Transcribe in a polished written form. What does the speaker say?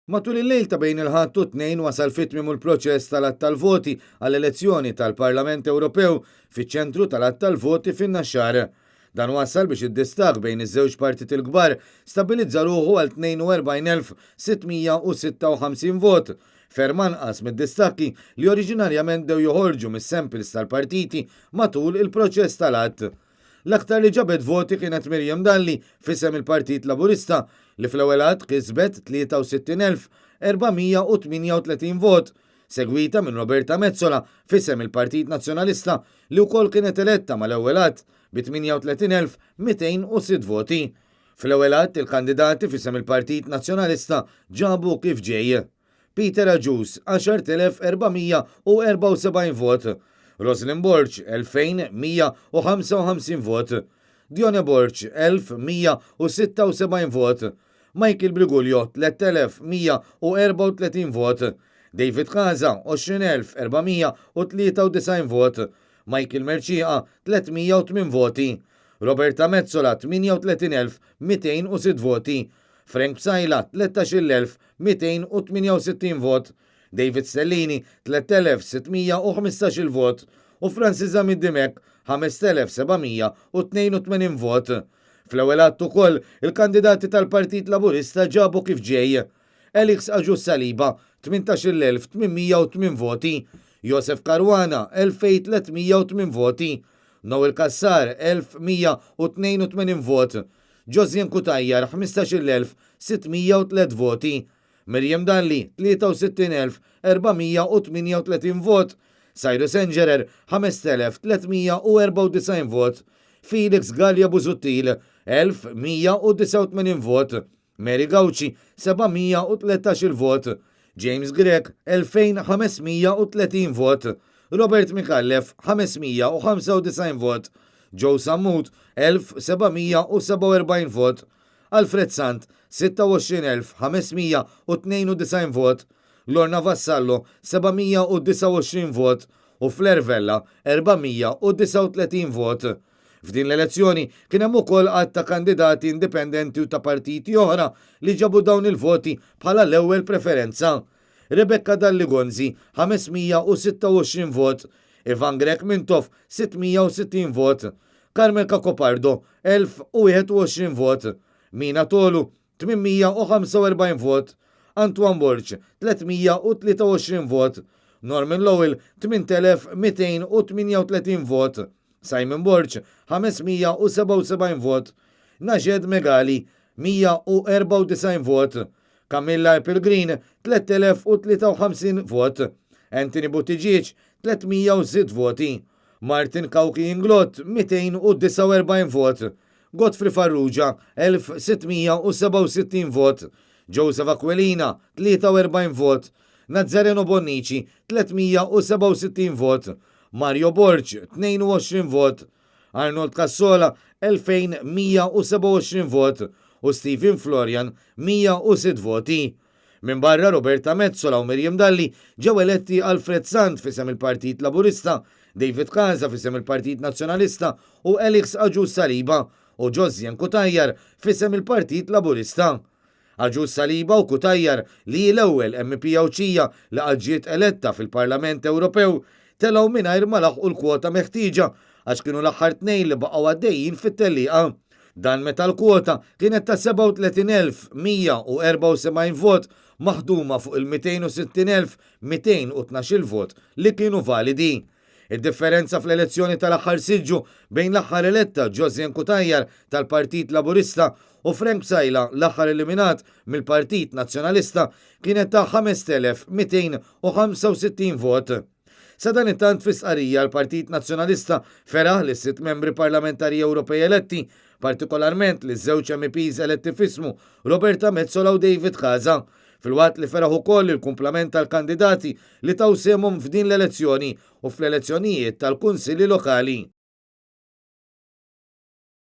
Matul il-lejl ta' bejn il-ħadd u tnejn wasal fit-tmiem il-proċess tal-att tal-voti għall-elezzjoni tal-Parlament Ewropew fiċ-ċentru tal-att tal-voti fin-Naxxar. Dan wasal biex id-distak bejn iż-żewġ partit il-kbar stabilizza ruħu għal 42,656 vot, ferm anqas mid-distakki li oriġinarjament dew joħorġu mis-samples tal-partiti matul il-proċess tal-att. L-aktar li ġabet voti kienet Mirjam Dalli fisem il-Partit Laburista li fl-ewwel għadd kisbet 63,438 vot, segwita minn Roberta Mezzola fisem il-Partit Nazzjonalista li wkoll kienet eletta mal-ewwel għadd bi 38,206 voti. Fl-ewwel għadd il-kandidati fisem il-Partit Nazzjonalista ġabu kif ġej. Peter Aġus 10,474 vot. Roslyn Borch 2,155 vot, Dione Borch 1,176 vot, Michael Briguglio 3,134 vot, David Kaza 20,493 vot, Michael Merċiqa 308 voti, Roberta Mezzola 38,206 voti, Frank Psajla 13,268 vot, David Stellini 3,615 vot u Francis Mid-Dimek 5,782 vot. Fl-ewwel għadd ukoll il-kandidati tal-Partit Laburista ġabu kif ġej. Elix Aġus Saliba 18,808 voti, Josef Karwana 2,308 voti, Noel Kassar 1,182 vot, Josien Kutajjar 15,603 voti, Mirjam Dalli 63,438 vot, Cyrus Engerer 5,394 vot, Felix Gallia Busuttil 1,189 vot, Mary Gauci 713 vot, James Grek 2,530 vot, Robert Mikallef 595 vot, Joe Sammut 1,747 vot, Alfred Sant 26,592 vot, Lorna Vassallo 729 vot u Flair Vella 439 vot. F'din l-elezzjoni kien hemm ukoll għadd ta' kandidati indipendenti u ta' partiti oħra li ġabu dawn il-voti bħala l-ewwel preferenza. Rebecca Dalligonzi 526 vot, Ivan Grek Mintoff 660 vot, Carmel Cacopardo 1021 vot, Mina Tolu 845 vot, Antoine Borch 323 vot, Norman Lowell 8,238 vot, Simon Borch 577 vot, Najed Megali 194 vot, Camilla Pellegrin 3,053 vot, Anthony Buttigieg 306 voti, Martin Kauki Inglot 249 vot, Godfrey Farrugia 1,667 vot, Joseph Aquilina 43 vot, Nazzareno Bonnici 367 vot, Mario Borch 22 vot, Arnold Cassola 2,127 vot u Stephen Florian 106 voti. Min barra Roberta Mezzola u Mirjam Dalli ġew eletti Alfred Sant fisem il-Partit Laburista, David Kaza fisem il-Partit Nazzjonalista u Elix Aġus Saliba u Josien Kutajjar fisem il-Partit Laburista. Aġus Saliba u Kutajjar li l-ewwel MP Awċija li ġiet eletta fil-Parlament Ewropew telgħu mingħajr ma laħqu l-kwota meħtieġa għax kienu l-aħħar tnejn li baqgħu għaddejjin fit-tellieqa. Dan meta l-kwota kienet ta' 37,174 vot maħduma fuq il-260,212 vot li kienu validi. Id-differenza fl-elezzjoni tal-aħħar siġġu bejn l-aħħar eletta Josien Kutajjar tal-Partit Laburista u Frank Psajla l-aħħar eliminat mill-Partit Nazzjonalista kienet ta' 5,265 vot. Sa dan it-tant fis-qarija l-Partit Nazzjonalista feraħ li 6 membri parlamentari Ewropej eletti, partikolarment li żewġ MPs eletti fismu Roberta Mezzola u David Kaza, fil-waqt li feraħ ukoll il-kumplament tal-kandidati li taw semhom f'din l-elezzjoni u fl-elezzjonijiet tal-kunsilli lokali.